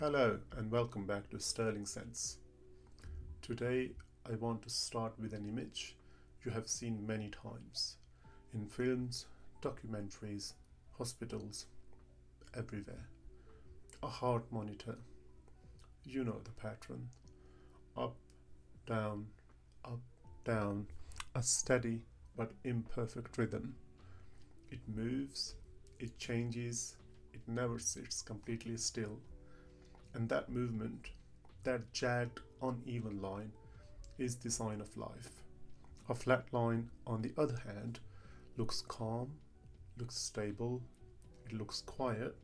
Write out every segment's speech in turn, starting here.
Hello and welcome back to Sterling Sense. Today I want to start with an image you have seen many times in films, documentaries, hospitals, everywhere. A heart monitor. You know the pattern. Up, down, up, down. A steady but imperfect rhythm. It moves, it changes, it never sits completely still. And that movement, that jagged, uneven line, is the sign of life. A flat line, on the other hand, looks calm, looks stable, it looks quiet,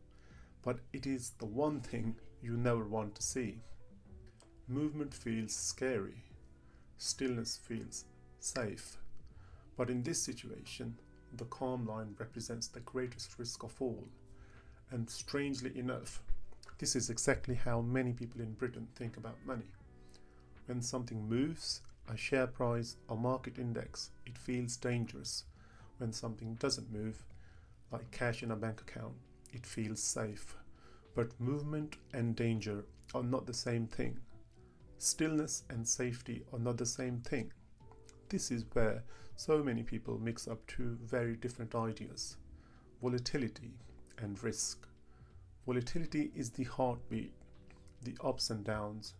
but it is the one thing you never want to see. Movement feels scary, stillness feels safe, but in this situation, the calm line represents the greatest risk of all. And strangely enough, this is exactly how many people in Britain think about money. When something moves, a share price, a market index, it feels dangerous. When something doesn't move, like cash in a bank account, it feels safe. But movement and danger are not the same thing. Stillness and safety are not the same thing. This is where so many people mix up two very different ideas: volatility and risk. Volatility is the heartbeat, the ups and downs,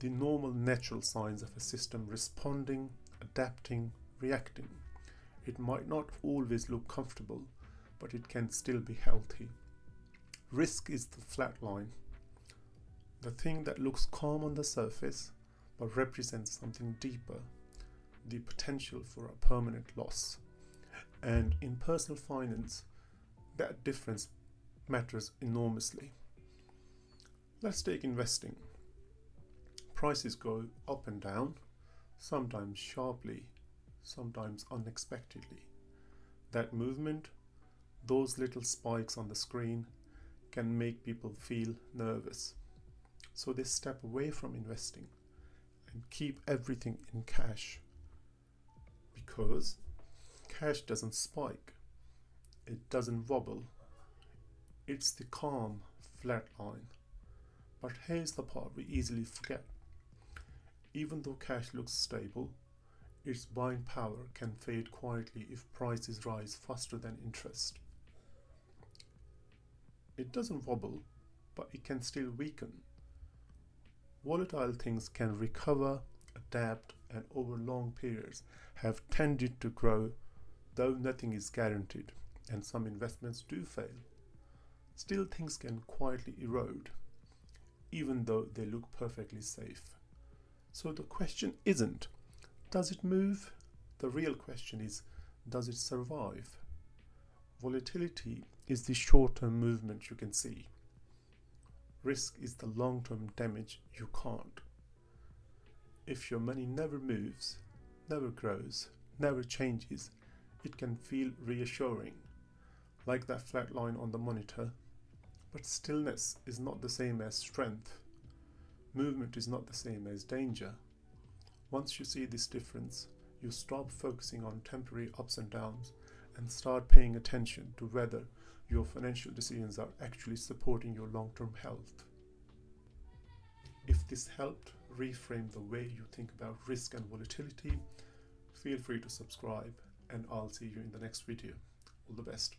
the normal natural signs of a system responding, adapting, reacting. It might not always look comfortable, but it can still be healthy. Risk is the flat line, the thing that looks calm on the surface but represents something deeper, the potential for a permanent loss. And in personal finance, that difference matters enormously. Let's take investing. Prices go up and down, sometimes sharply, sometimes unexpectedly. That movement, those little spikes on the screen, can make people feel nervous. So they step away from investing and keep everything in cash. Because cash doesn't spike, it doesn't wobble. It's the calm, flat line. But here's the part we easily forget. Even though cash looks stable, its buying power can fade quietly if prices rise faster than interest. It doesn't wobble, but it can still weaken. Volatile things can recover, adapt, and over long periods have tended to grow, though nothing is guaranteed, and some investments do fail. Still, things can quietly erode, even though they look perfectly safe. So the question isn't, does it move? The real question is, does it survive? Volatility is the short-term movement you can see. Risk is the long-term damage you can't. If your money never moves, never grows, never changes, it can feel reassuring, like that flat line on the monitor. But stillness is not the same as strength. Movement is not the same as danger. Once you see this difference, you stop focusing on temporary ups and downs and start paying attention to whether your financial decisions are actually supporting your long-term health. If this helped reframe the way you think about risk and volatility, feel free to subscribe, and I'll see you in the next video. All the best.